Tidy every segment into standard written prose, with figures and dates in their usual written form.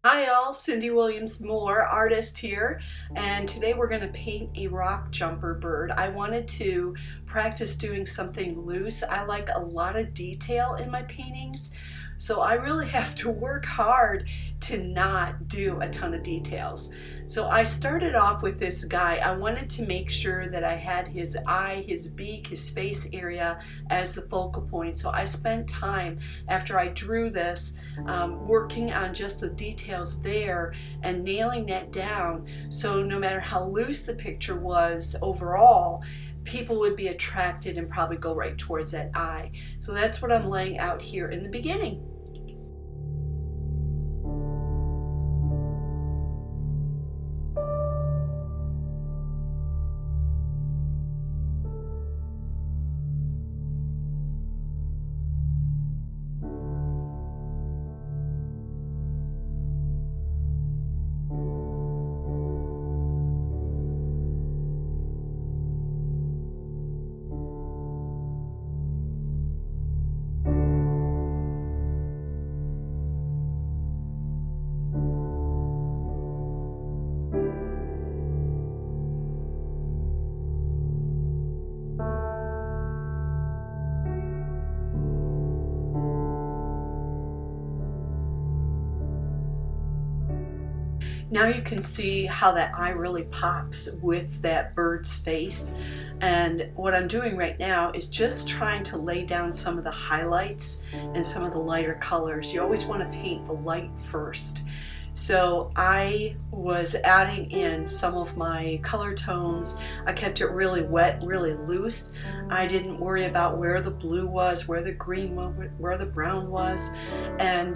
Hi all, Cindy Williams Moore, artist here, and today we're going to paint a rock jumper bird. I wanted to practice doing something loose. I like a lot of detail in my paintings, so I really have to work hard to not do a ton of details. So I started off with this guy. I wanted to make sure that I had his eye, his beak, his face area as the focal point. So I spent time after I drew this working on just the details there and nailing that down, so no matter how loose the picture was overall, people would be attracted and probably go right towards that eye. So that's what I'm laying out here in the beginning. Now you can see how that eye really pops with that bird's face. And what I'm doing right now is just trying to lay down some of the highlights and some of the lighter colors. You always want to paint the light first. So I was adding in some of my color tones. I kept it really wet, really loose. I didn't worry about where the blue was, where the green was, where the brown was. And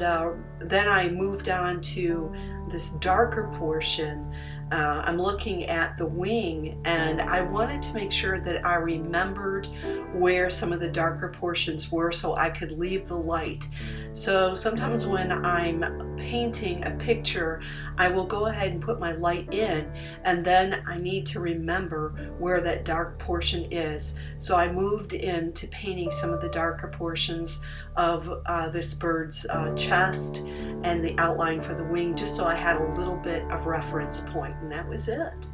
then I moved on to this darker portion. I'm looking at the wing, and I wanted to make sure that I remembered where some of the darker portions were so I could leave the light. So sometimes when I'm painting a picture, I will go ahead and put my light in, and then I need to remember where that dark portion is. So I moved into painting some of the darker portions of this bird's chest and the outline for the wing, just so I had a little bit of reference point, and that was it.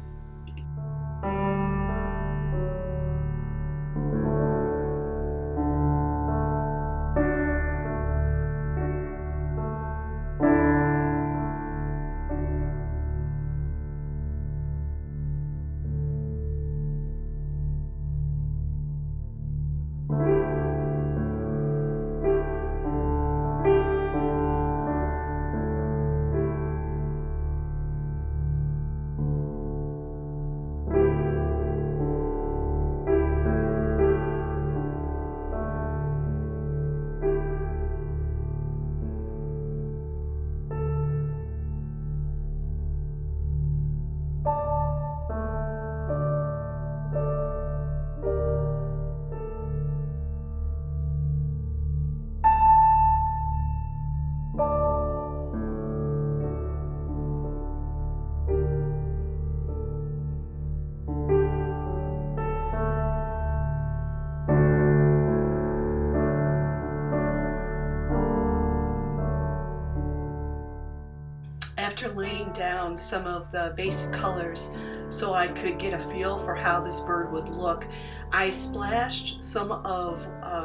After laying down some of the basic colors so I could get a feel for how this bird would look, I splashed some of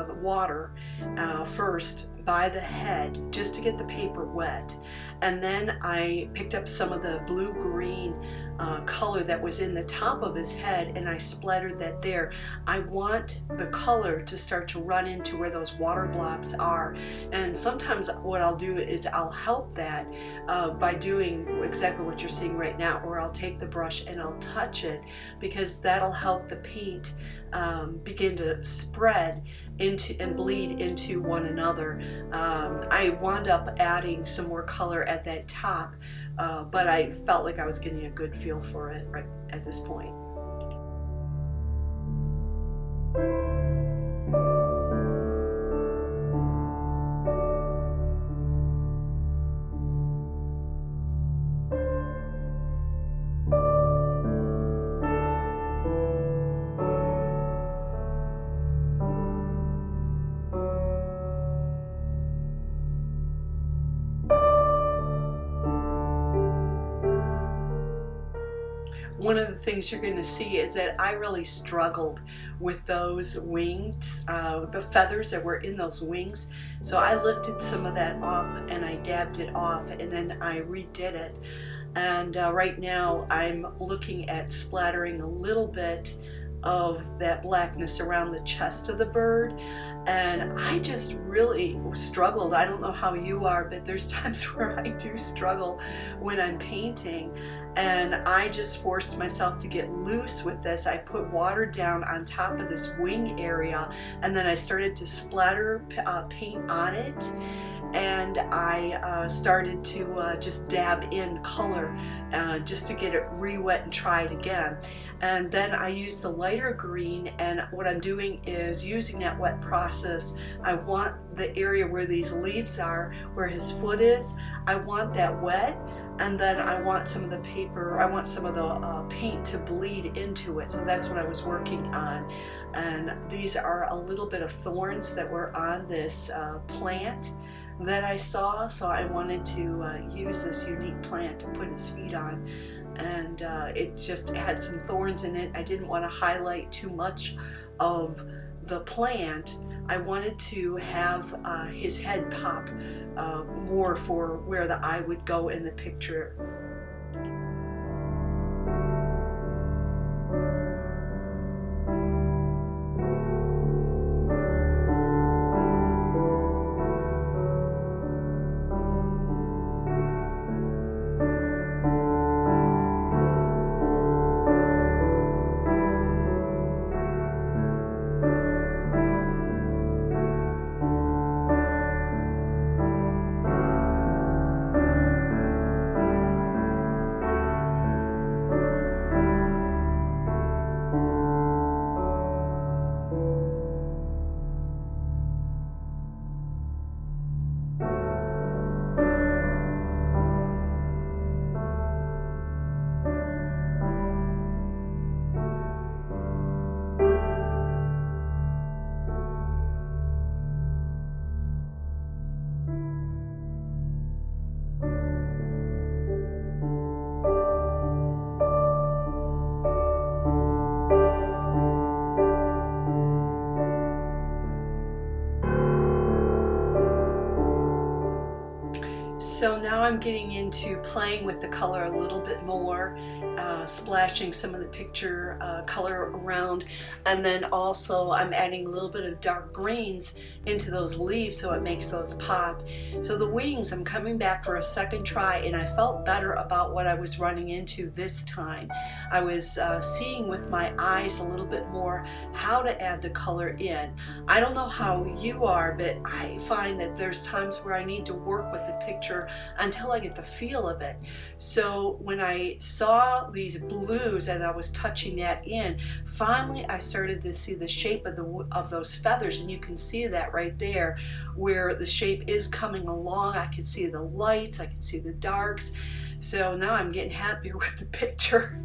the water first by the head just to get the paper wet, and then I picked up some of the blue-green color that was in the top of his head and I splattered that there. I want the color to start to run into where those water blobs are, and sometimes what I'll do is I'll help that by doing exactly what you're seeing right now, or I'll take the brush and I'll touch it, because that'll help the paint begin to spread into and bleed into one another. I wound up adding some more color at that top, but I felt like I was getting a good feel for it right at this point. one of the things you're going to see is that I really struggled with those wings, the feathers that were in those wings. So I lifted some of that up and I dabbed it off, and then I redid it. And right now I'm looking at splattering a little bit of that blackness around the chest of the bird, and I just really struggled. I don't know how you are, but there's times where I do struggle when I'm painting, and I just forced myself to get loose with this. I put water down on top of this wing area, and then I started to splatter paint on it, and I started to just dab in color just to get it re-wet and try it again. And then I used the lighter green, and what I'm doing is using that wet process. I want the area where these leaves are, where his foot is, I want that wet, and then I want some of the paper, I want some of the paint to bleed into it. So that's what I was working on. And these are a little bit of thorns that were on this plant that I saw, so I wanted to use this unique plant to put his feet on, and it just had some thorns in it. I didn't want to highlight too much of the plant. I wanted to have his head pop more for where the eye would go in the picture. So now I'm getting into playing with the color a little bit more, splashing some of the picture color around, and then also I'm adding a little bit of dark greens into those leaves so it makes those pop. So the wings, I'm coming back for a second try, and I felt better about what I was running into this time. I was seeing with my eyes a little bit more how to add the color in. I don't know how you are, but I find that there's times where I need to work with the picture until I get the feel of it. So when I saw these blues and I was touching that in, finally I started to see the shape of those feathers, and you can see that right there where the shape is coming along. I can see the lights, I can see the darks. So now I'm getting happier with the picture.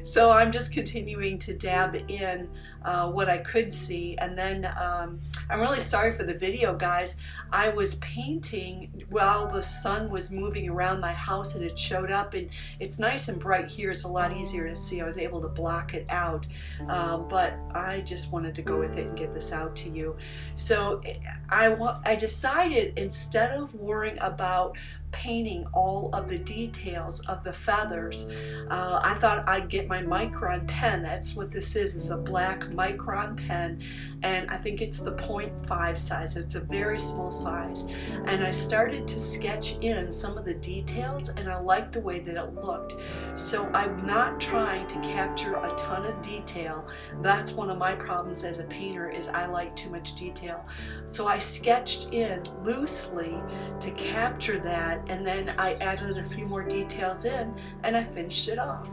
So I'm just continuing to dab in what I could see, and then I'm really sorry for the video, guys. I was painting while the sun was moving around my house, and it showed up, and it's nice and bright here. It's a lot easier to see. I was able to block it out, but I just wanted to go with it and get this out to you. So I decided, instead of worrying about painting all of the details of the feathers, I thought I'd get my micron pen. That's what this is a black micron pen, and I think it's the 0.5 size. It's a very small size, and I started to sketch in some of the details, and I liked the way that it looked. So I'm not trying to capture a ton of detail. That's one of my problems as a painter, is I like too much detail. So I sketched in loosely to capture that, and then I added a few more details in, and I finished it off.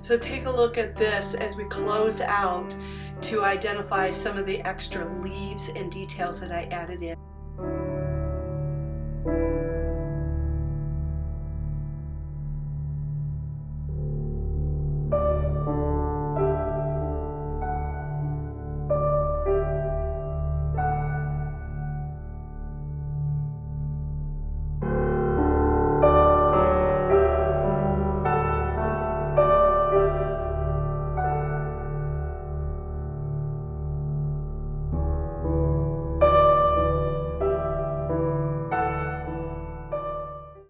So take a look at this as we close out to identify some of the extra leaves and details that I added in.